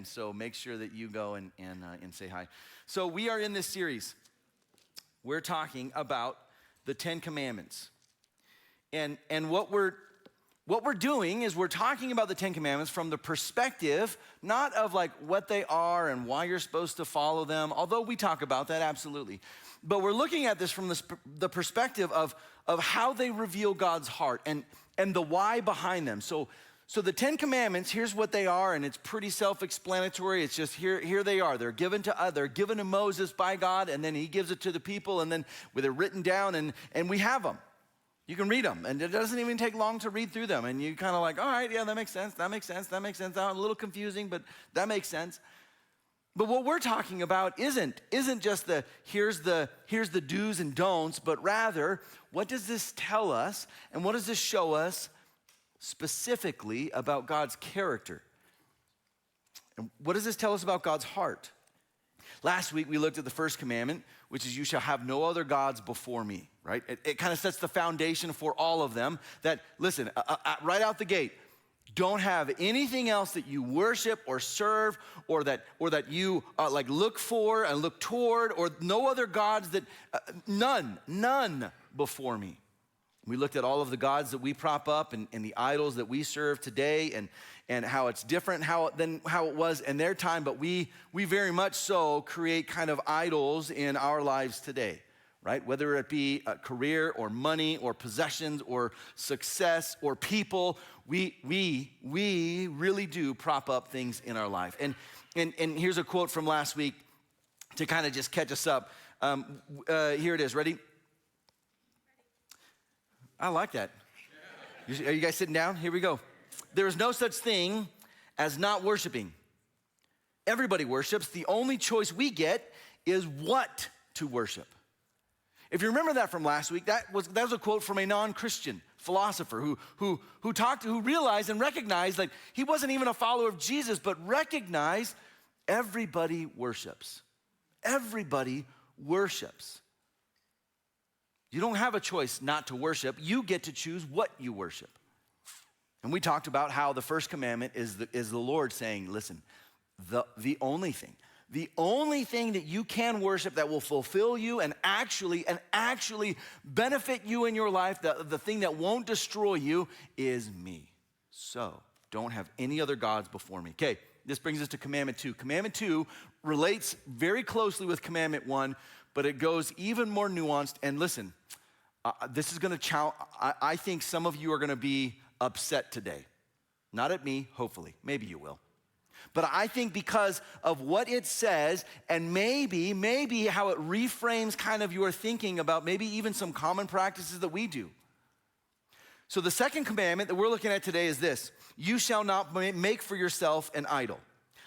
again, so make sure that you go and say hi. So we are in this series. We're talking about the 10 Commandments. And what we're doing is we're talking about the 10 Commandments from the perspective, not of like what they are and why you're supposed to follow them, although we talk about that, absolutely. But we're looking at this from the perspective of how they reveal God's heart and the why behind them. So the 10 Commandments, here's what they are, and it's pretty self-explanatory. It's just here they are. They're given to Moses by God, and then he gives it to the people, and then they're written down, and we have them. You can read them, and it doesn't even take long to read through them. And you kind of like, all right, yeah, that makes sense. That makes sense. A little confusing, but that makes sense. But what we're talking about isn't just here's the do's and don'ts, but rather, what does this tell us, and what does this show us specifically about God's character? And what does this tell us about God's heart? Last week, we looked at the first commandment, which is you shall have no other gods before me, right? It kind of sets the foundation for all of them that, listen, right out the gate, don't have anything else that you worship or serve or that you like look for and look toward, or no other gods that, none before me. We looked at all of the gods that we prop up and the idols that we serve today and how it's different than how it was in their time, but we very much so create kind of idols in our lives today, right? Whether it be a career or money or possessions or success or people, we really do prop up things in our life. And here's a quote from last week to kind of just catch us up. Here it is, ready? I like that. Are you guys sitting down? Here we go. There is no such thing as not worshiping. Everybody worships. The only choice we get is what to worship. If you remember that from last week, that was a quote from a non-Christian philosopher who realized and recognized like he wasn't even a follower of Jesus, but recognized everybody worships. Everybody worships. You don't have a choice not to worship. You get to choose what you worship. And we talked about how the first commandment is the Lord saying, listen, the only thing that you can worship that will fulfill you and actually benefit you in your life, the thing that won't destroy you is me. So don't have any other gods before me. Okay, this brings us to commandment 2. Commandment 2 relates very closely with commandment 1, but it goes even more nuanced. And listen, this is going to challenge. I think some of you are going to be upset today. Not at me, hopefully. Maybe you will. But I think because of what it says and maybe how it reframes kind of your thinking about maybe even some common practices that we do. So the second commandment that we're looking at today is this: you shall not make for yourself an idol.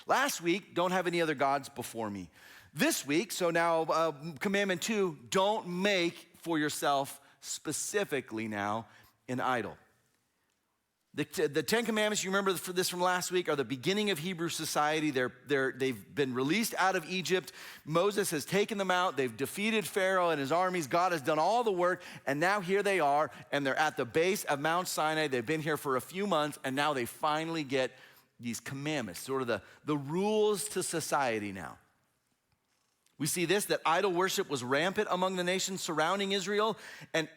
Last week, don't have any other gods before me. This week, so now commandment 2, don't make for yourself specifically now an idol. The 10 Commandments, you remember this from last week, are the beginning of Hebrew society. They've been released out of Egypt. Moses has taken them out. They've defeated Pharaoh and his armies. God has done all the work, and now here they are, and they're at the base of Mount Sinai. They've been here for a few months, and now they finally get these commandments, sort of the rules to society now. We see this, that idol worship was rampant among the nations surrounding Israel, and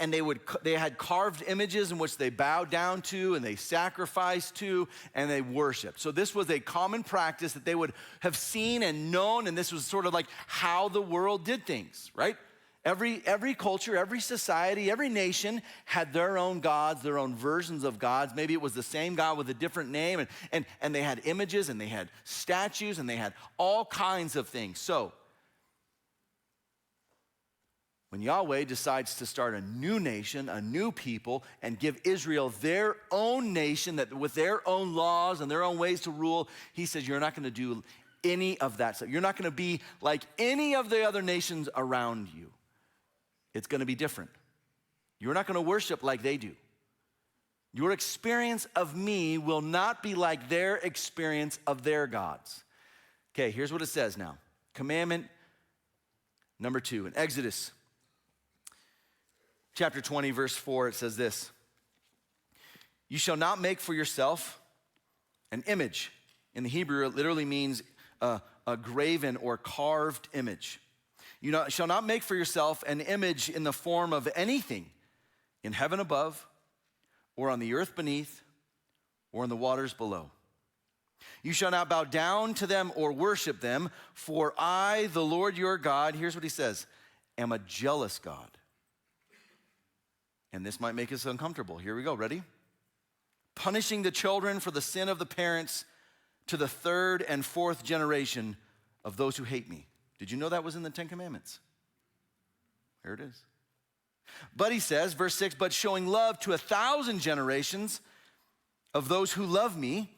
they had carved images in which they bowed down to and they sacrificed to and they worshiped. So this was a common practice that they would have seen and known, and this was sort of like how the world did things, right? Every culture, every society, every nation had their own gods, their own versions of gods. Maybe it was the same God with a different name, and they had images and they had statues and they had all kinds of things. So when Yahweh decides to start a new nation, a new people, and give Israel their own nation that with their own laws and their own ways to rule, he says, you're not going to do any of that stuff. You're not going to be like any of the other nations around you. It's going to be different. You're not going to worship like they do. Your experience of me will not be like their experience of their gods. Okay, here's what it says now. Commandment number 2 in Exodus chapter 20, verse 4, it says this: you shall not make for yourself an image In the Hebrew, it literally means a graven or carved image. You shall not make for yourself an image in the form of anything in heaven above, or on the earth beneath, or in the waters below. You shall not bow down to them or worship them, for I, the Lord your God, here's what he says, am a jealous God. And this might make us uncomfortable. Here we go, ready? Punishing the children for the sin of the parents to the third and fourth generation of those who hate me. Did you know that was in the Ten Commandments? Here it is. But he says, verse 6, but showing love to 1,000 generations of those who love me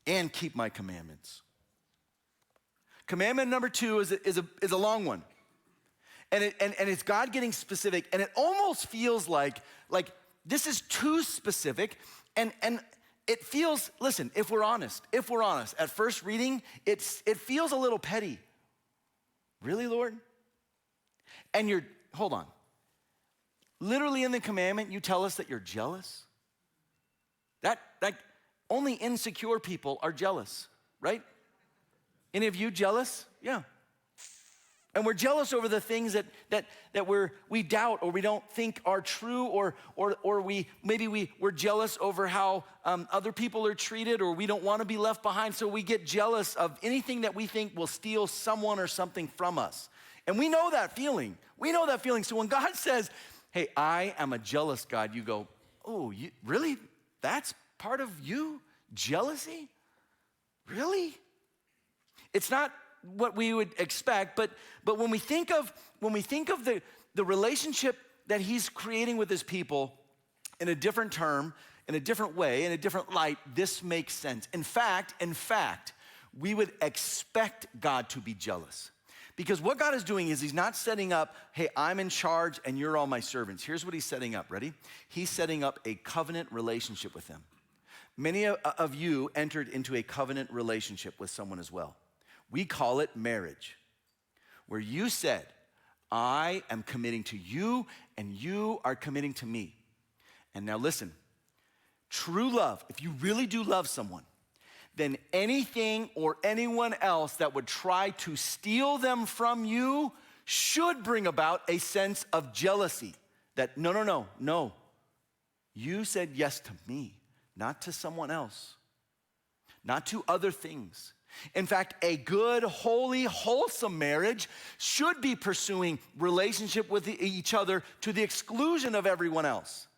and keep my commandments. Commandment number 2 is a long one. And it's God getting specific, and it almost feels like this is too specific, and it feels, listen, if we're honest, at first reading, it feels a little petty. Really, Lord? And hold on. Literally in the commandment, you tell us that you're jealous? That only insecure people are jealous, right? Any of you jealous? Yeah. And we're jealous over the things that we doubt or we don't think are true, or we're jealous over how other people are treated, or we don't want to be left behind, so we get jealous of anything that we think will steal someone or something from us. And we know that feeling. So when God says, hey, I am a jealous God, you go, oh, really? That's part of you? Jealousy? Really? It's not what we would expect, but when we think of the relationship that he's creating with his people in a different term, in a different way, in a different light, this makes sense. In fact, we would expect God to be jealous. Because what God is doing is he's not setting up, hey, I'm in charge and you're all my servants. Here's what he's setting up, ready? He's setting up a covenant relationship with them. Many of you entered into a covenant relationship with someone as well. We call it marriage, where you said, I am committing to you and you are committing to me. And now listen, true love, if you really do love someone, then anything or anyone else that would try to steal them from you should bring about a sense of jealousy. That no. You said yes to me, not to someone else, not to other things. In fact, a good, holy, wholesome marriage should be pursuing relationship with each other to the exclusion of everyone else.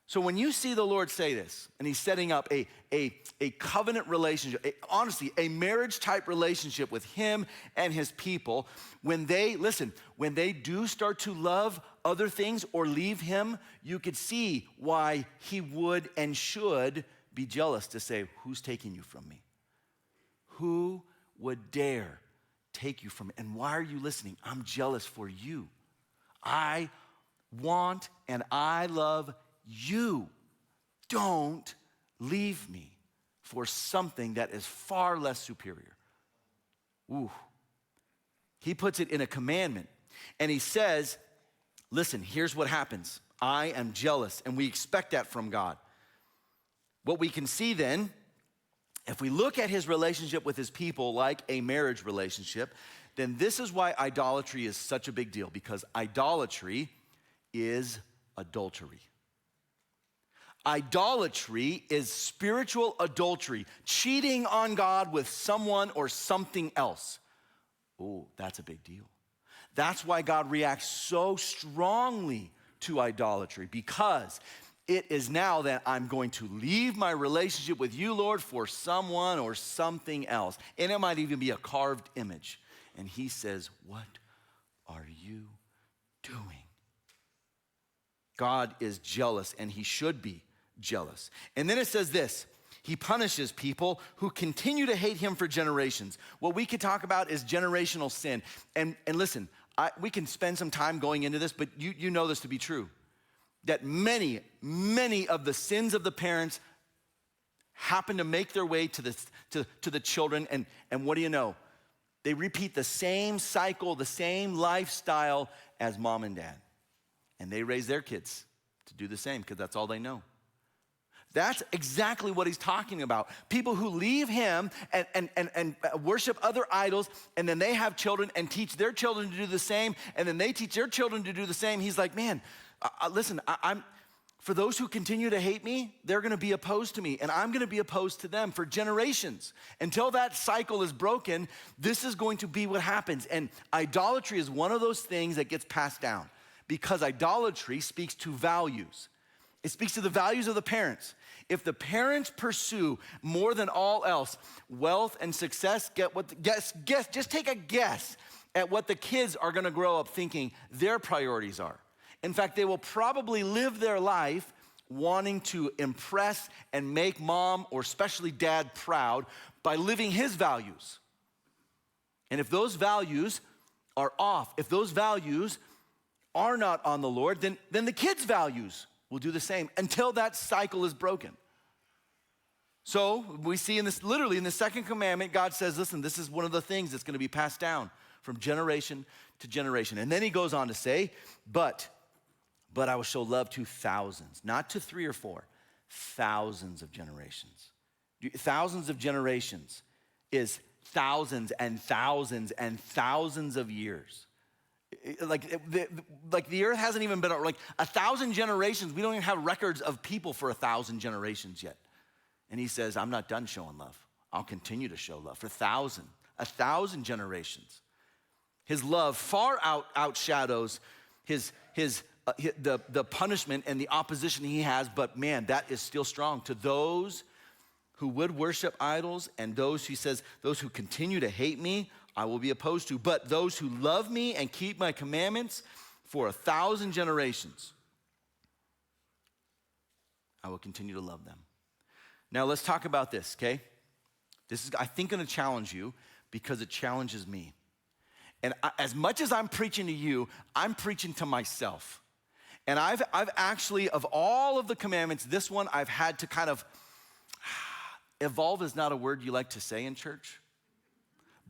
So when you see the Lord say this, and he's setting up a covenant relationship, honestly, a marriage-type relationship with him and his people, when they do start to love other things or leave him, you could see why he would and should be jealous to say, who's taking you from me? Who would dare take you from me? And why are you listening? I'm jealous for you. I want and I love you. Don't leave me for something that is far less superior. Ooh. He puts it in a commandment. And he says, listen, here's what happens. I am jealous. And we expect that from God. What we can see then, if we look at his relationship with his people like a marriage relationship, then this is why idolatry is such a big deal, because idolatry is adultery. Idolatry is spiritual adultery, cheating on God with someone or something else. Oh, that's a big deal. That's why God reacts so strongly to idolatry, because it is now that I'm going to leave my relationship with you, Lord, for someone or something else. And it might even be a carved image. And he says, what are you doing? God is jealous, and he should be jealous. And then it says this, he punishes people who continue to hate him for generations. What we could talk about is generational sin. And listen, we can spend some time going into this, but you know this to be true. That many of the sins of the parents happen to make their way to the children, and what do you know? They repeat the same cycle, the same lifestyle as mom and dad. And they raise their kids to do the same because that's all they know. That's exactly what he's talking about. People who leave him and worship other idols, and then they have children and teach their children to do the same, and then they teach their children to do the same. He's like, man, listen, for those who continue to hate me, they're gonna be opposed to me, and I'm gonna be opposed to them for generations. Until that cycle is broken, this is going to be what happens. And idolatry is one of those things that gets passed down, because idolatry speaks to values. It speaks to the values of the parents. If the parents pursue more than all else wealth and success, just take a guess at what the kids are gonna grow up thinking their priorities are. In fact, they will probably live their life wanting to impress and make mom or especially dad proud by living his values. And if those values are off, if those values are not on the Lord, then the kids' values will do the same until that cycle is broken. So we see literally in the second commandment, God says, listen, this is one of the things that's gonna be passed down from generation to generation. And then he goes on to say, but I will show love to thousands, not to 3 or 4, thousands of generations. Thousands of generations is thousands and thousands and thousands of years. Like the earth hasn't even been, like 1,000 generations, we don't even have records of people for 1,000 generations yet. And he says, I'm not done showing love. I'll continue to show love for 1,000 generations. His love far outshadows the punishment and the opposition he has, but man, that is still strong. To those who would worship idols and those, he says, those who continue to hate me, I will be opposed to. But those who love me and keep my commandments for 1,000 generations, I will continue to love them. Now let's talk about this, okay? This is, I think, gonna challenge you because it challenges me. And as much as I'm preaching to you, I'm preaching to myself. And I've actually, of all of the commandments, this one I've had to kind of, evolve is not a word you like to say in church,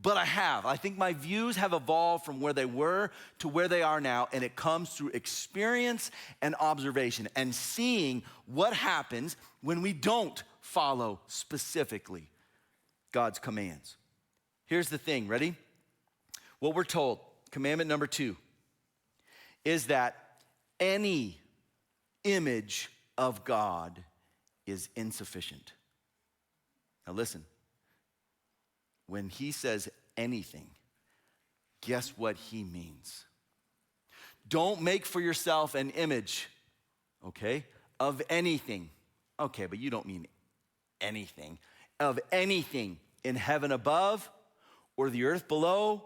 but I have. I think my views have evolved from where they were to where they are now, and it comes through experience and observation and seeing what happens when we don't follow specifically God's commands. Here's the thing, ready? What we're told, commandment number 2, is that any image of God is insufficient. Now listen, when he says anything, guess what he means? Don't make for yourself an image, okay, of anything. Okay, but you don't mean anything. Of anything in heaven above, or the earth below,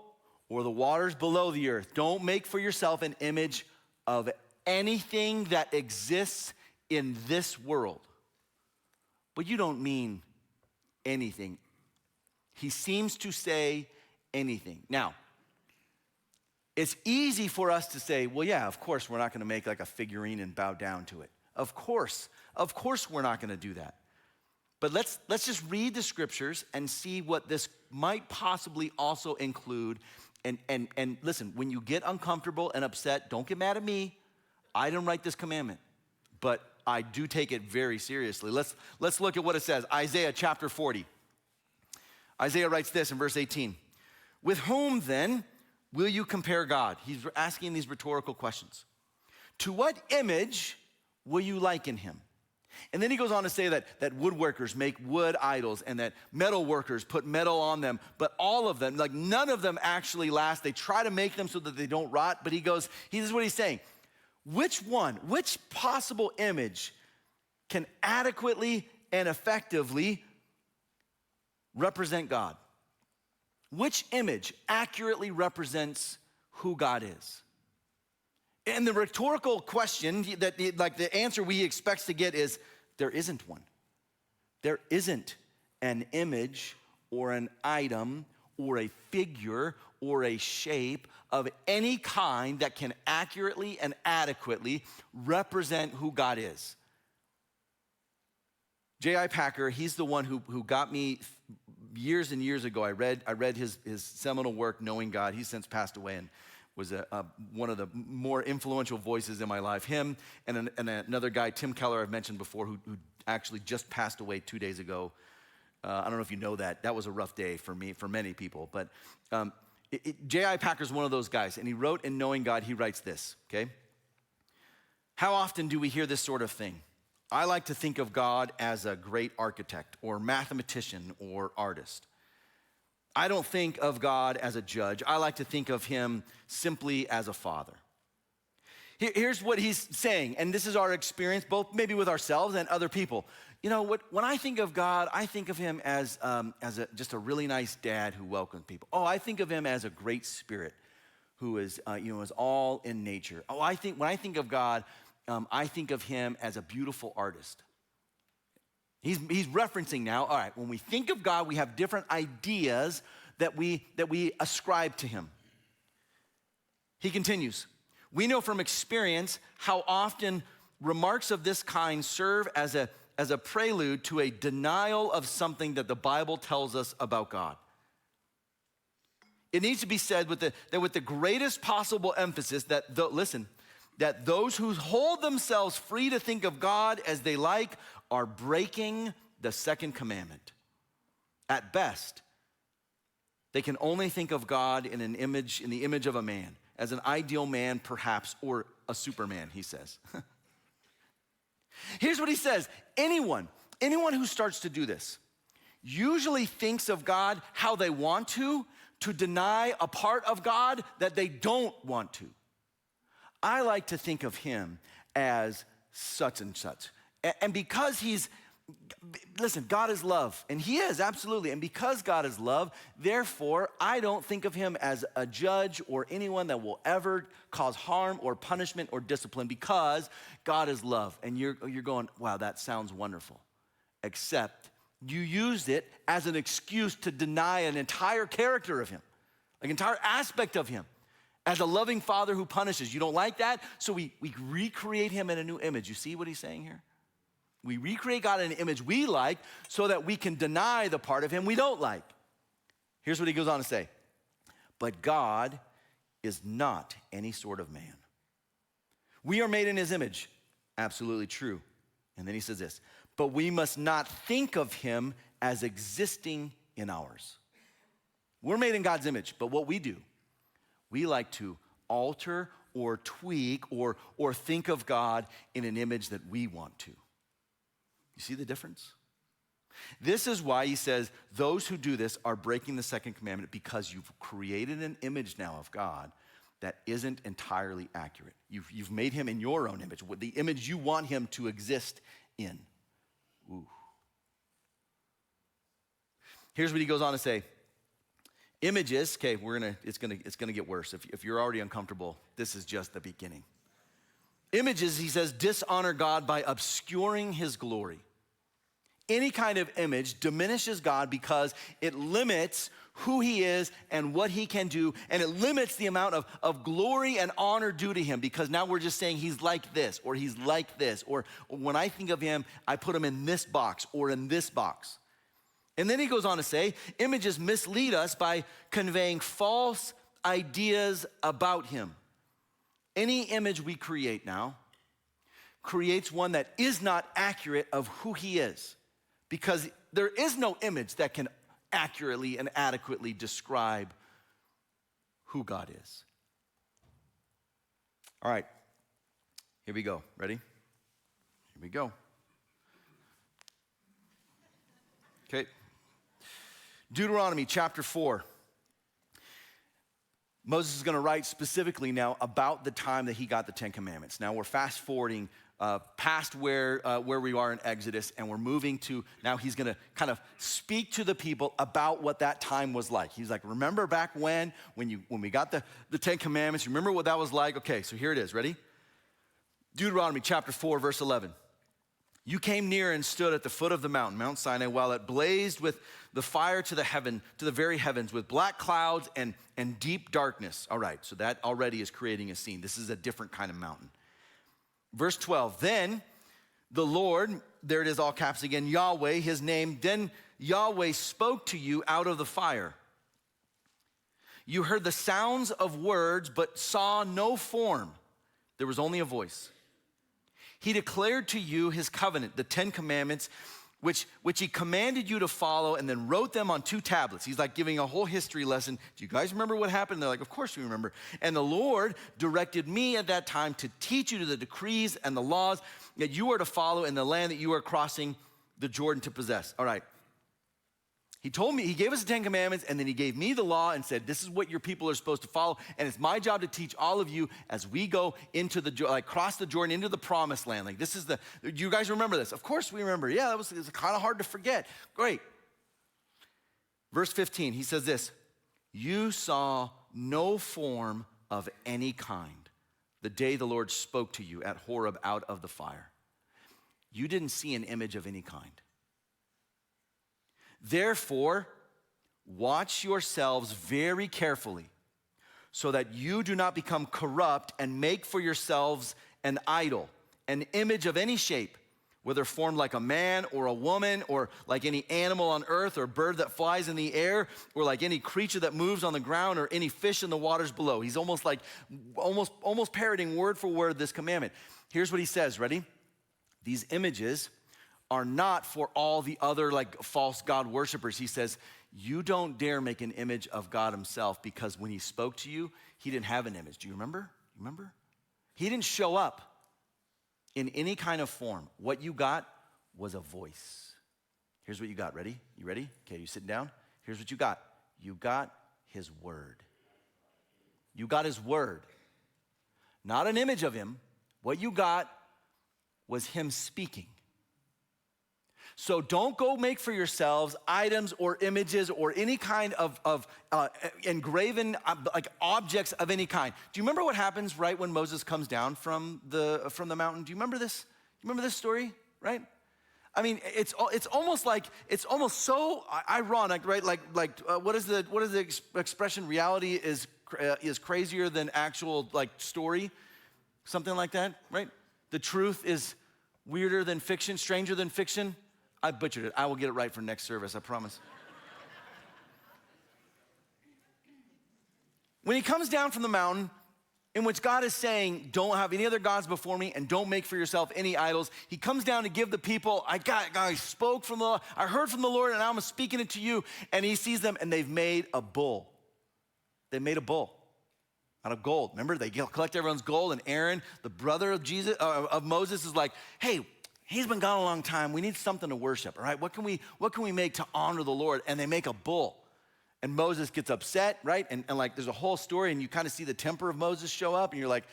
or the waters below the earth. Don't make for yourself an image of anything that exists in this world. But you don't mean anything. He seems to say anything. Now, it's easy for us to say, well, yeah, of course we're not gonna make like a figurine and bow down to it. Of course we're not gonna do that. But let's just read the scriptures and see what this might possibly also include. And listen, when you get uncomfortable and upset, don't get mad at me. I didn't write this commandment, but I do take it very seriously. Let's look at what it says. Isaiah chapter 40. Isaiah writes this in verse 18. With whom then will you compare God? He's asking these rhetorical questions. To what image will you liken him? And then he goes on to say that woodworkers make wood idols and that metal workers put metal on them, but all of them, like none of them actually last. They try to make them so that they don't rot, but this is what he's saying. Which possible image can adequately and effectively represent God? Which image accurately represents who God is? And the rhetorical question that the answer we expect to get is, there isn't one. There isn't an image or an item or a figure or a shape of any kind that can accurately and adequately represent who God is. J.I. Packer, he's the one who got me years and years ago. I read his seminal work, Knowing God. He's since passed away, and was one of the more influential voices in my life. Him and another guy, Tim Keller, I've mentioned before, who actually just passed away 2 days ago. I don't know if you know that. That was a rough day for me, for many people. But J.I. Packer's one of those guys, and he wrote in Knowing God, he writes this, okay? How often do we hear this sort of thing? I like to think of God as a great architect or mathematician or artist. I don't think of God as a judge. I like to think of him simply as a father. Here's what he's saying, and this is our experience, both maybe with ourselves and other people. You know, when I think of God, I think of him as just a really nice dad who welcomes people. Oh, I think of him as a great spirit who is, is all in nature. Oh, when I think of God, I think of him as a beautiful artist. He's referencing now, all right, when we think of God, we have different ideas that we ascribe to him. He continues, we know from experience how often remarks of this kind serve as a prelude to a denial of something that the Bible tells us about God. It needs to be said with the greatest possible emphasis that those who hold themselves free to think of God as they like are breaking the second commandment. At best, they can only think of God in the image of a man, as an ideal man perhaps, or a superman, he says. Here's what he says, anyone who starts to do this usually thinks of God how they want to deny a part of God that they don't want to. I like to think of him as such and such. And because God is love, and he is, absolutely. And because God is love, therefore, I don't think of him as a judge or anyone that will ever cause harm or punishment or discipline, because God is love. And you're going, wow, that sounds wonderful. Except you used it as an excuse to deny an entire character of him, an entire aspect of him. As a loving father who punishes. You don't like that? So we recreate him in a new image. You see what he's saying here? We recreate God in an image we like so that we can deny the part of him we don't like. Here's what he goes on to say. But God is not any sort of man. We are made in his image. Absolutely true. And then he says this, but we must not think of him as existing in ours. We're made in God's image, but what we do, we like to alter or tweak or think of God in an image that we want to. You see the difference? This is why he says those who do this are breaking the second commandment, because you've created an image now of God that isn't entirely accurate. You've made him in your own image, the image you want him to exist in. Ooh. Here's what he goes on to say. Images, okay, it's gonna get worse. If you're already uncomfortable, this is just the beginning. Images, he says, dishonor God by obscuring his glory. Any kind of image diminishes God because it limits who he is and what he can do, and it limits the amount of glory and honor due to him, because now we're just saying he's like this, or he's like this, or when I think of him, I put him in this box or in this box. And then he goes on to say, images mislead us by conveying false ideas about him. Any image we create now creates one that is not accurate of who he is, because there is no image that can accurately and adequately describe who God is. All right, here we go. Ready? Here we go. Okay. Deuteronomy chapter 4. Moses is going to write specifically now about the time that he got the Ten Commandments. Now we're fast forwarding past where we are in Exodus, and we're moving to, now he's going to kind of speak to the people about what that time was like. He's like, remember back when we got the Ten Commandments, remember what that was like? Okay, so here it is, ready? Deuteronomy chapter 4, verse 11. You came near and stood at the foot of the mountain, Mount Sinai, while it blazed with the fire to the very heavens, with black clouds and deep darkness. All right, so that already is creating a scene. This is a different kind of mountain. Verse 12, then the Lord, there it is, all caps again, Yahweh, his name, then Yahweh spoke to you out of the fire. You heard the sounds of words, but saw no form. There was only a voice. He declared to you his covenant, the 10 commandments, which he commanded you to follow, and then wrote them on 2 tablets. He's like giving a whole history lesson. Do you guys remember what happened? They're like, of course we remember. And the Lord directed me at that time to teach you the decrees and the laws that you are to follow in the land that you are crossing the Jordan to possess. All right. He told me, he gave us the 10 commandments, and then he gave me the law and said, this is what your people are supposed to follow. And it's my job to teach all of you as we go into cross the Jordan into the promised land. Like this is do you guys remember this? Of course we remember. Yeah, it was kind of hard to forget. Great. Verse 15, he says this, you saw no form of any kind the day the Lord spoke to you at Horeb out of the fire. You didn't see an image of any kind. Therefore, watch yourselves very carefully so that you do not become corrupt and make for yourselves an idol, an image of any shape, whether formed like a man or a woman or like any animal on earth or bird that flies in the air or like any creature that moves on the ground or any fish in the waters below. He's almost parroting word for word this commandment. Here's what he says, ready? These images are not for all the other like false God worshipers. He says, you don't dare make an image of God himself, because when he spoke to you, he didn't have an image. Do you remember? He didn't show up in any kind of form. What you got was a voice. Here's what you got. Ready? You ready? Okay, you sitting down? Here's what you got. You got his word. You got his word. Not an image of him. What you got was him speaking. So don't go make for yourselves items or images or any kind of engraven like objects of any kind. Do you remember what happens right when Moses comes down from the mountain? Do you remember this? You remember this story, right? I mean, it's almost so ironic, right? What is the expression? Reality is crazier than actual like story, something like that, right? The truth is weirder than fiction, stranger than fiction. I butchered it. I will get it right for next service, I promise. When he comes down from the mountain, in which God is saying, don't have any other gods before me and don't make for yourself any idols, he comes down to give the people, I heard from the Lord and I'm speaking it to you. And he sees them and they've made a bull. They made a bull out of gold. Remember, they collect everyone's gold, and Aaron, the brother of Moses, is like, hey, he's been gone a long time. We need something to worship, all right? What can we make to honor the Lord? And they make a bull. And Moses gets upset, right? And like there's a whole story, and you kind of see the temper of Moses show up, and you're like,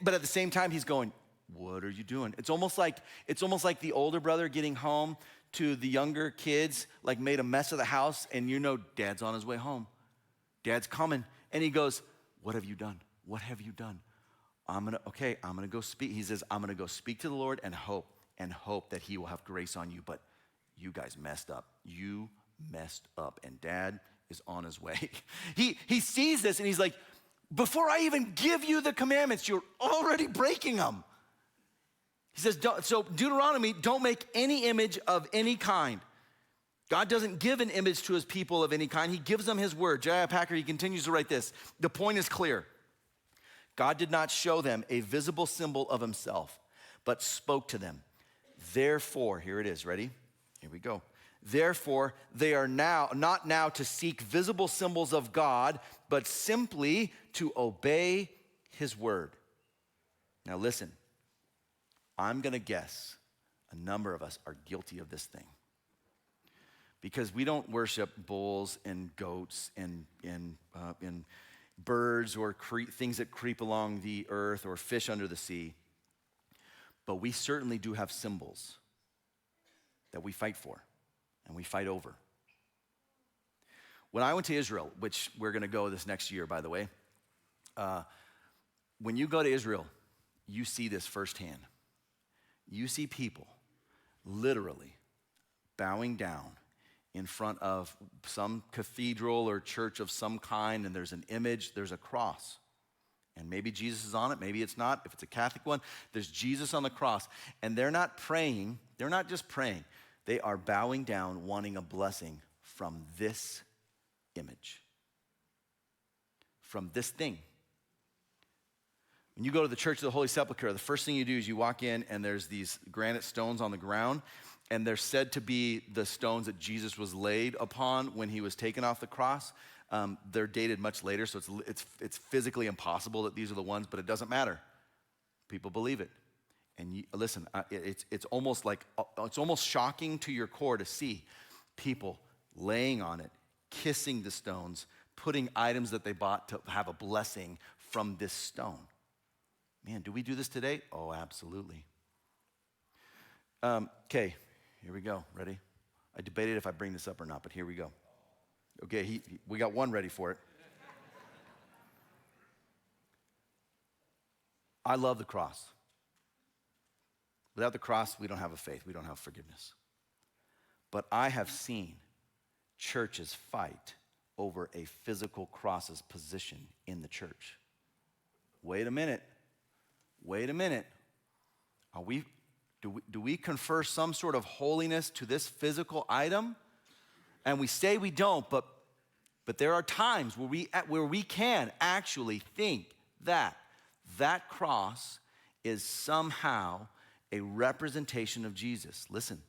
but at the same time, he's going, what are you doing? It's almost like the older brother getting home to the younger kids, like made a mess of the house, and you know dad's on his way home. Dad's coming. And he goes, what have you done? What have you done? I'm gonna go speak. He says, I'm gonna go speak to the Lord and hope that he will have grace on you. But you guys messed up. You messed up, and dad is on his way. He sees this and he's like, before I even give you the commandments, you're already breaking them. He says, so Deuteronomy, don't make any image of any kind. God doesn't give an image to his people of any kind. He gives them his word. J.I. Packer, he continues to write this. The point is clear. God did not show them a visible symbol of himself, but spoke to them. Therefore, here it is, ready? Here we go. Therefore, they are not now to seek visible symbols of God, but simply to obey his word. Now listen, I'm gonna guess a number of us are guilty of this thing. Because we don't worship bulls and goats and birds or things that creep along the earth or fish under the sea. But we certainly do have symbols that we fight for and we fight over. When I went to Israel, which we're gonna go this next year, by the way, when you go to Israel, you see this firsthand. You see people literally bowing down in front of some cathedral or church of some kind, and there's an image, there's a cross. And maybe Jesus is on it, maybe it's not. If it's a Catholic one, there's Jesus on the cross. And they're not praying, they're not just praying. They are bowing down, wanting a blessing from this image. from this thing. When you go to the Church of the Holy Sepulchre, the first thing you do is you walk in and there's these granite stones on the ground, and they're said to be the stones that Jesus was laid upon when he was taken off the cross. They're dated much later, so it's physically impossible that these are the ones, but it doesn't matter. People believe it. And listen, it's almost shocking to your core to see people laying on it, kissing the stones, putting items that they bought to have a blessing from this stone. Man, do we do this today? Oh, absolutely. Okay, here we go. Ready? I debated if I bring this up or not, but here we go. Okay, we got one ready for it. I love the cross. Without the cross, we don't have a faith. We don't have forgiveness. But I have seen churches fight over a physical cross's position in the church. Wait a minute. Do we confer some sort of holiness to this physical item? And we say we don't, but there are times where we can actually think that cross is somehow a representation of Jesus. Listen.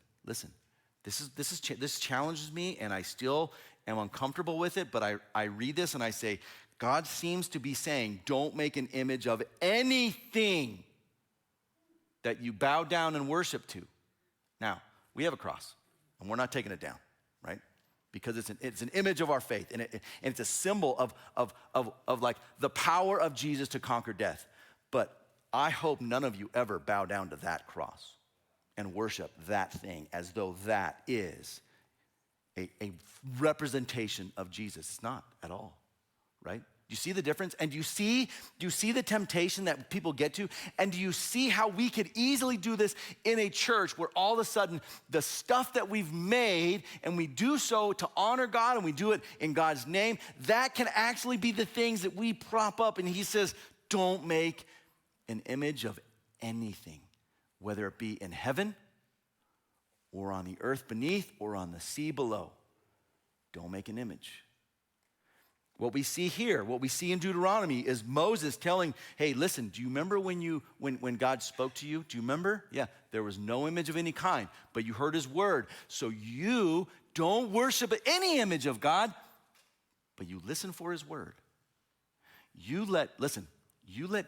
This challenges me, and I still am uncomfortable with it, but I read this and I say, God seems to be saying, don't make an image of anything that you bow down and worship to. Now, we have a cross, and we're not taking it down, right? Because it's an image of our faith, and it's a symbol of like the power of Jesus to conquer death. But I hope none of you ever bow down to that cross and worship that thing as though that is a representation of Jesus. It's not at all, right? Do you see the difference? And do you see the temptation that people get to? And do you see how we could easily do this in a church where all of a sudden the stuff that we've made, and we do so to honor God and we do it in God's name, that can actually be the things that we prop up. And he says, don't make an image of anything, whether it be in heaven or on the earth beneath or on the sea below. Don't make an image. What we see here, what we see in Deuteronomy is Moses telling, hey, listen, do you remember when God spoke to you? Do you remember? Yeah, there was no image of any kind, but you heard his word. So you don't worship any image of God, but you listen for his word. You let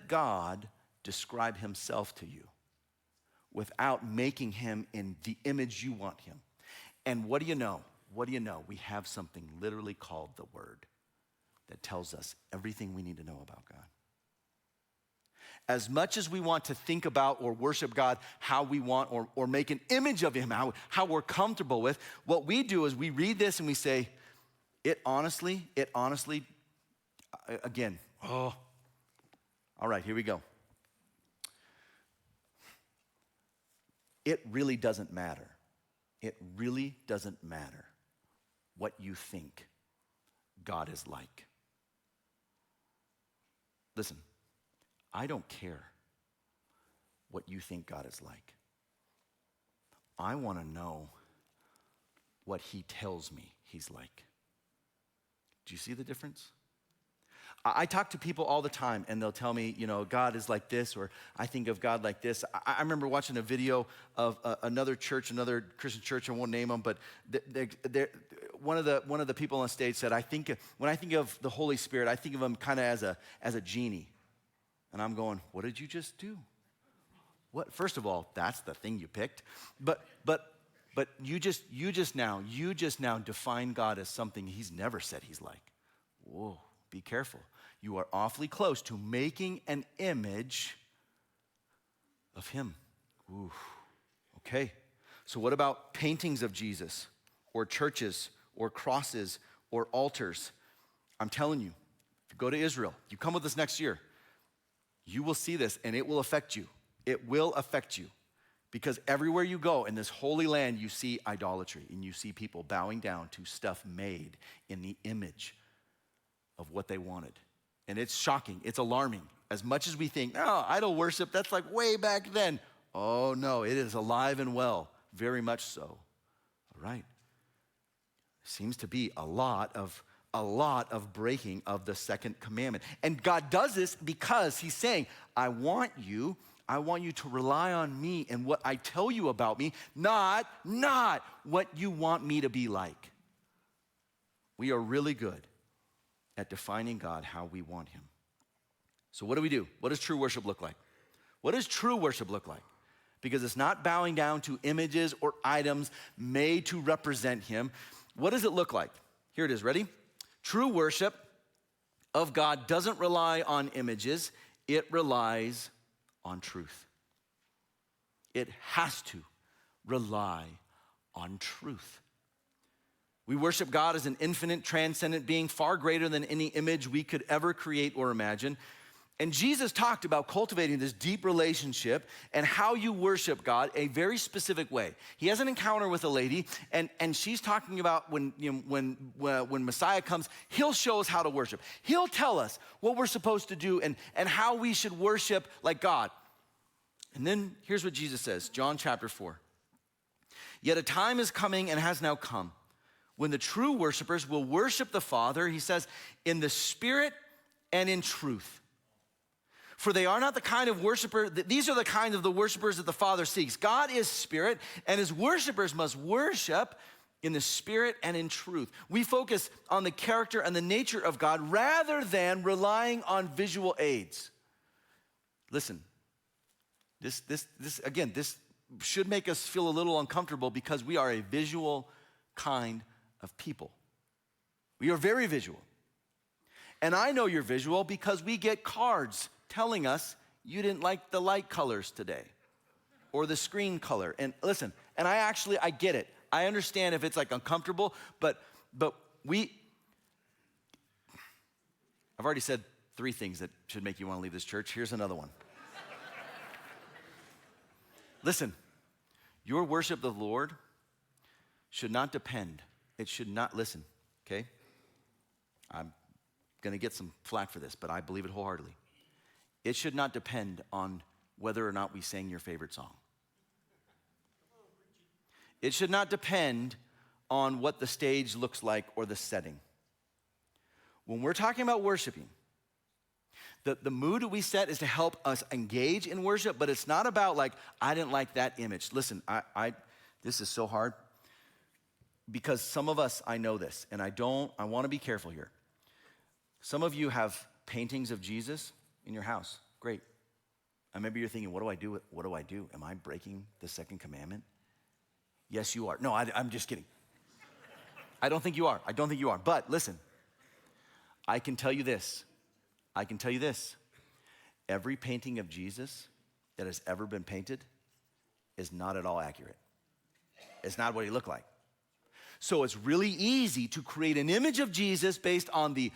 God describe himself to you without making him in the image you want him. And what do you know? We have something literally called the word that tells us everything we need to know about God. As much as we want to think about or worship God how we want, or make an image of him, how we're comfortable with, what we do is we read this and we say, it honestly, again, all right, here we go. It really doesn't matter. It really doesn't matter what you think God is like. Listen, I don't care what you think God is like. I want to know what he tells me he's like. Do you see the difference? I talk to people all the time, and they'll tell me, God is like this, or I think of God like this. I remember watching a video of another Christian church. I won't name them, but one of the people on stage said, when I think of the Holy Spirit, I think of him kind of as a genie. And I'm going, what did you just do? What? First of all, that's the thing you picked. But you just now define God as something he's never said he's like. Whoa. Be careful. You are awfully close to making an image of him. Ooh, okay. So what about paintings of Jesus, or churches, or crosses, or altars? I'm telling you, if you go to Israel, you come with us next year, you will see this, and it will affect you. It will affect you. Because everywhere you go in this holy land, you see idolatry, and you see people bowing down to stuff made in the image of what they wanted. And it's shocking, it's alarming. As much as we think, idol worship, that's like way back then. Oh no, it is alive and well, very much so. All right. Seems to be a lot of a lot of breaking of the second commandment. And God does this because he's saying, I want you to rely on me and what I tell you about me, not what you want me to be like. We are really good at defining God how we want him. So what do? What does true worship look like? What does true worship look like? Because it's not bowing down to images or items made to represent him. What does it look like? Here it is, ready? True worship of God doesn't rely on images, it relies on truth. It has to rely on truth. We worship God as an infinite, transcendent being, far greater than any image we could ever create or imagine. And Jesus talked about cultivating this deep relationship and how you worship God a very specific way. He has an encounter with a lady, and she's talking about when Messiah comes, he'll show us how to worship. He'll tell us what we're supposed to do and how we should worship like God. And then here's what Jesus says, John chapter 4. Yet a time is coming and has now come when the true worshipers will worship the Father, he says, in the Spirit and in truth. For they are not the kind of worshiper, these are the kind of the worshipers that the Father seeks. God is spirit, and his worshipers must worship in the Spirit and in truth. We focus on the character and the nature of God rather than relying on visual aids. Listen, this should make us feel a little uncomfortable because we are a visual kind of people. We are very visual. And I know you're visual because we get cards telling us you didn't like the light colors today or the screen color. And listen, and I get it. I understand if it's like uncomfortable, but I've already said 3 things that should make you want to leave this church. Here's another one. Listen, your worship of the Lord should not depend. It should not, listen, okay? I'm gonna get some flack for this, but I believe it wholeheartedly. It should not depend on whether or not we sang your favorite song. It should not depend on what the stage looks like or the setting. When we're talking about worshiping, the mood that we set is to help us engage in worship, but it's not about like, I didn't like that image. Listen, this is so hard because some of us, I know this, and I want to be careful here. Some of you have paintings of Jesus in your house. Great. And maybe you're thinking, what do I do? What do I do? Am I breaking the second commandment? Yes, you are. No, I'm just kidding. I don't think you are. But listen, I can tell you this. Every painting of Jesus that has ever been painted is not at all accurate. It's not what he looked like. So it's really easy to create an image of Jesus based on the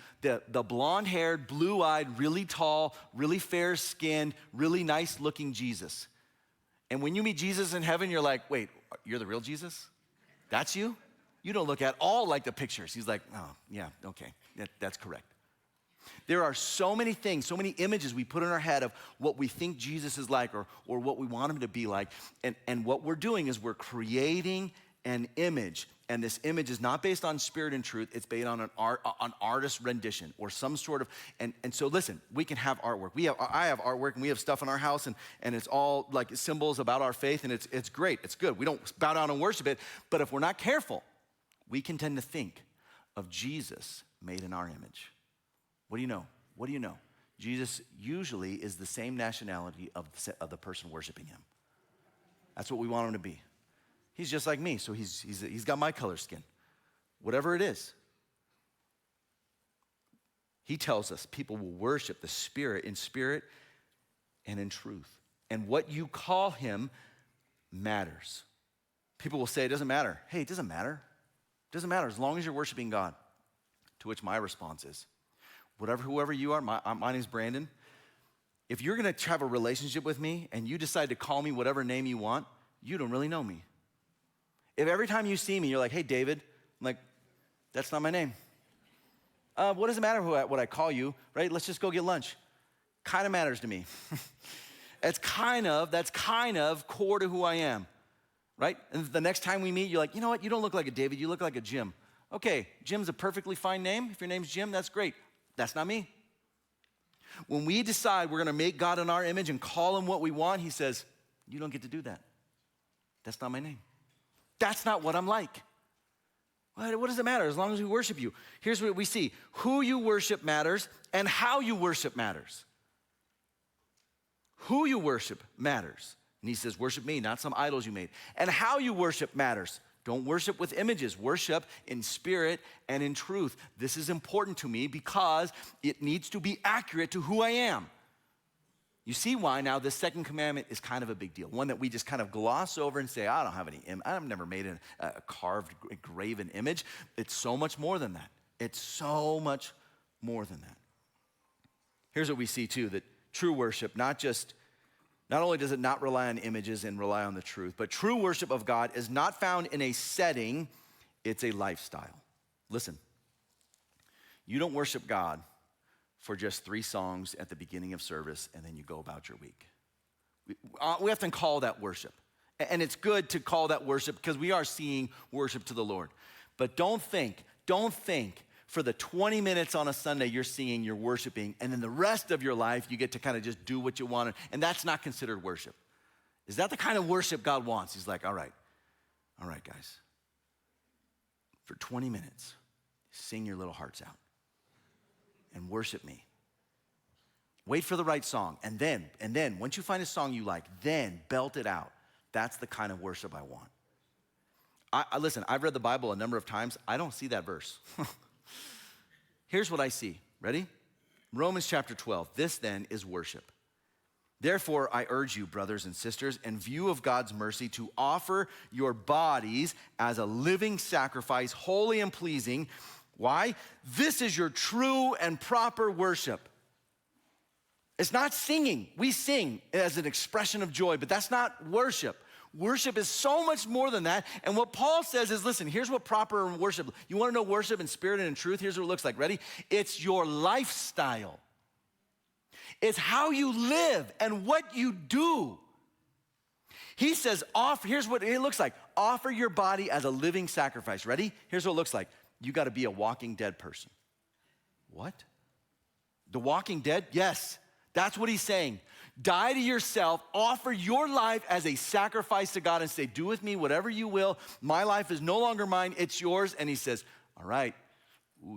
blonde-haired, blue-eyed, really tall, really fair-skinned, really nice-looking Jesus. And when you meet Jesus in heaven, you're like, wait, you're the real Jesus? That's you? You don't look at all like the pictures. He's like, oh, yeah, okay, that's correct. There are so many things, so many images we put in our head of what we think Jesus is like or what we want him to be like. And what we're doing is we're creating an image. And this image is not based on spirit and truth. It's based on an artist's rendition or some sort of, and so listen, we can have artwork. I have artwork and we have stuff in our house and it's all like symbols about our faith and it's great, it's good. We don't bow down and worship it, but if we're not careful, we can tend to think of Jesus made in our image. What do you know? Jesus usually is the same nationality of the person worshiping him. That's what we want him to be. He's just like me, so he's got my color skin. Whatever it is. He tells us people will worship the Spirit and in truth. And what you call him matters. People will say it doesn't matter. Hey, it doesn't matter. It doesn't matter as long as you're worshiping God. To which my response is, whoever you are, my name's Brandon. If you're gonna have a relationship with me and you decide to call me whatever name you want, you don't really know me. If every time you see me, you're like, hey, David, I'm like, that's not my name. What does it matter what I call you, right? Let's just go get lunch. Kind of matters to me. That's kind of core to who I am, right? And the next time we meet, you're like, you know what? You don't look like a David, you look like a Jim. Okay, Jim's a perfectly fine name. If your name's Jim, that's great. That's not me. When we decide we're gonna make God in our image and call him what we want, he says, you don't get to do that. That's not my name. That's not what I'm like. What does it matter as long as we worship you? Here's what we see. Who you worship matters and how you worship matters. Who you worship matters. And he says, worship me, not some idols you made. And how you worship matters. Don't worship with images. Worship in spirit and in truth. This is important to me because it needs to be accurate to who I am. You see why now this second commandment is kind of a big deal. One that we just kind of gloss over and say, I don't have any, I've never made a carved, graven image. It's so much more than that. It's so much more than that. Here's what we see too, that true worship, not only does it not rely on images and rely on the truth, but true worship of God is not found in a setting, it's a lifestyle. Listen, you don't worship God for just 3 songs at the beginning of service and then you go about your week. We often call that worship. And it's good to call that worship because we are seeing worship to the Lord. But don't think for the 20 minutes on a Sunday you're singing, you're worshiping, and then the rest of your life you get to kind of just do what you want, and that's not considered worship. Is that the kind of worship God wants? He's like, all right, guys. For 20 minutes, sing your little hearts out and worship me. Wait for the right song, and then once you find a song you like, then belt it out. That's the kind of worship I want. Listen, I've read the Bible a number of times. I don't see that verse. Here's what I see. Ready? Romans chapter 12. This then is worship. Therefore, I urge you, brothers and sisters, in view of God's mercy, to offer your bodies as a living sacrifice, holy and pleasing. Why? This is your true and proper worship. It's not singing. We sing as an expression of joy, but that's not worship. Worship is so much more than that. And what Paul says is, listen, here's what proper worship, you wanna know worship in spirit and in truth? Here's what it looks like. Ready? It's your lifestyle. It's how you live and what you do. He says, here's what it looks like. Offer your body as a living sacrifice. Ready? Here's what it looks like. You gotta be a walking dead person. What? The walking dead? Yes, that's what he's saying. Die to yourself, offer your life as a sacrifice to God and say, do with me whatever you will. My life is no longer mine, it's yours. And he says, all right,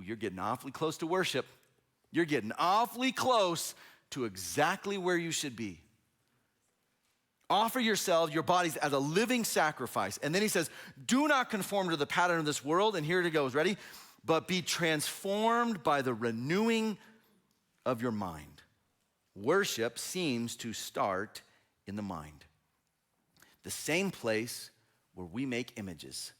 you're getting awfully close to worship. You're getting awfully close to exactly where you should be. Offer yourselves, your bodies as a living sacrifice. And then he says, do not conform to the pattern of this world. And here it goes, ready? But be transformed by the renewing of your mind. Worship seems to start in the mind. The same place where we make images.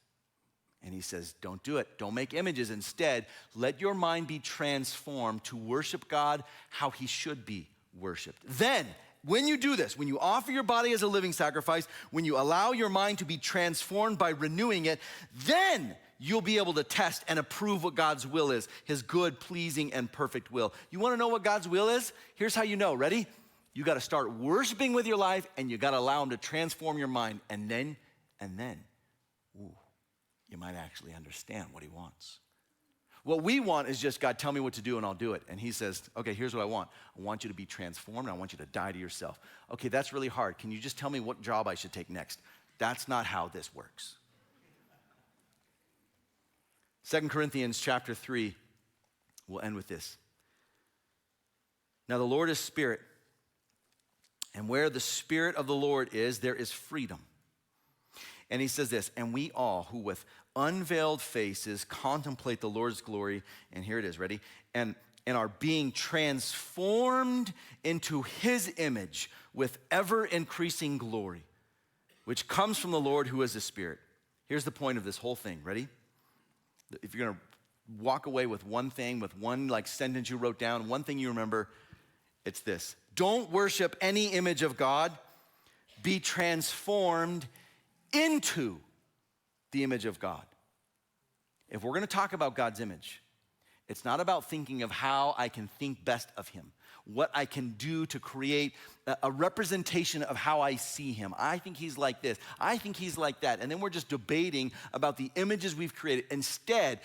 And he says, don't do it. Don't make images. Instead, let your mind be transformed to worship God how he should be worshiped. Then, when you do this, when you offer your body as a living sacrifice, when you allow your mind to be transformed by renewing it, then you'll be able to test and approve what God's will is, his good, pleasing, and perfect will. You wanna know what God's will is? Here's how you know, ready? You gotta start worshiping with your life and you gotta allow him to transform your mind, and then, you might actually understand what he wants. What we want is just, God, tell me what to do and I'll do it. And he says, okay, here's what I want. I want you to be transformed. I want you to die to yourself. Okay, that's really hard. Can you just tell me what job I should take next? That's not how this works. 2 Corinthians chapter 3, we'll end with this. Now the Lord is spirit, and where the Spirit of the Lord is, there is freedom. And he says this, and we all who with unveiled faces contemplate the Lord's glory, and here it is, ready? And are being transformed into his image with ever increasing glory, which comes from the Lord who is the Spirit. Here's the point of this whole thing, ready? If you're gonna walk away with one thing, with one sentence you wrote down, one thing you remember, it's this. Don't worship any image of God. Be transformed into the image of God. If we're gonna talk about God's image, It's not about thinking of how I can think best of him, what I can do to create a representation of how I see him. I think he's like this. I think he's like that. And then we're just debating about the images we've created. Instead,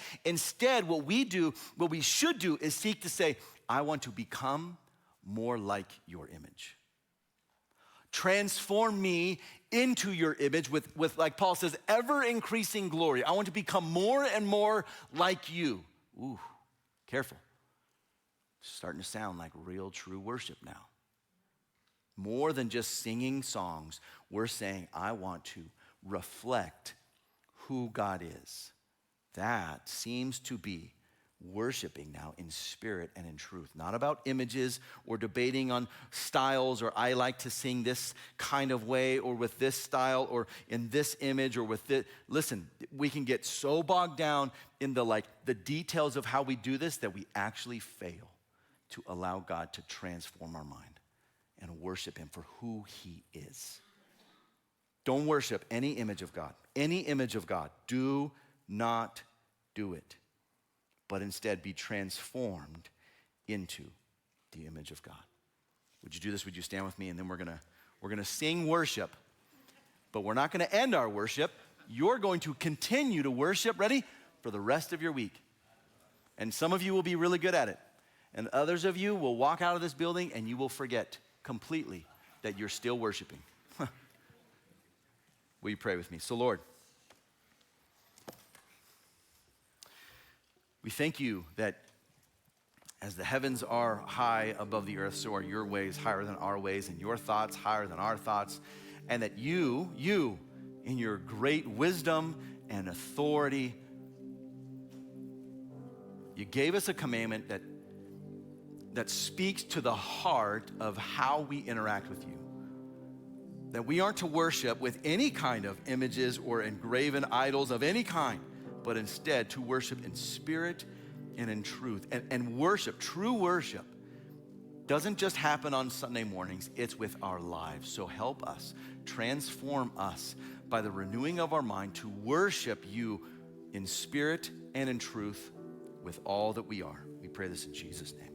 what we should do is seek to say, I want to become more like your image. Transform me into your image with, like Paul says, ever increasing glory. I want to become more and more like you. Ooh, careful. Starting to sound like real, true worship now. More than just singing songs, we're saying, I want to reflect who God is. That seems to be worshiping now in spirit and in truth. Not about images or debating on styles, or I like to sing this kind of way or with this style or in this image or with this. Listen, we can get so bogged down in the details of how we do this that we actually fail to allow God to transform our mind and worship him for who he is. Don't worship any image of God. Any image of God. Do not do it. But instead be transformed into the image of God. Would you do this? Would you stand with me? And then we're gonna sing worship, but we're not gonna end our worship. You're going to continue to worship, ready? For the rest of your week. And some of you will be really good at it. And others of you will walk out of this building and you will forget completely that you're still worshiping. Will you pray with me? So Lord, we thank you that as the heavens are high above the earth, so are your ways higher than our ways, and your thoughts higher than our thoughts, and that you, in your great wisdom and authority, you gave us a commandment that speaks to the heart of how we interact with you. That we aren't to worship with any kind of images or engraven idols of any kind, but instead to worship in spirit and in truth. And worship, true worship, doesn't just happen on Sunday mornings, it's with our lives. So help us, transform us by the renewing of our mind to worship you in spirit and in truth with all that we are. We pray this in Jesus' name.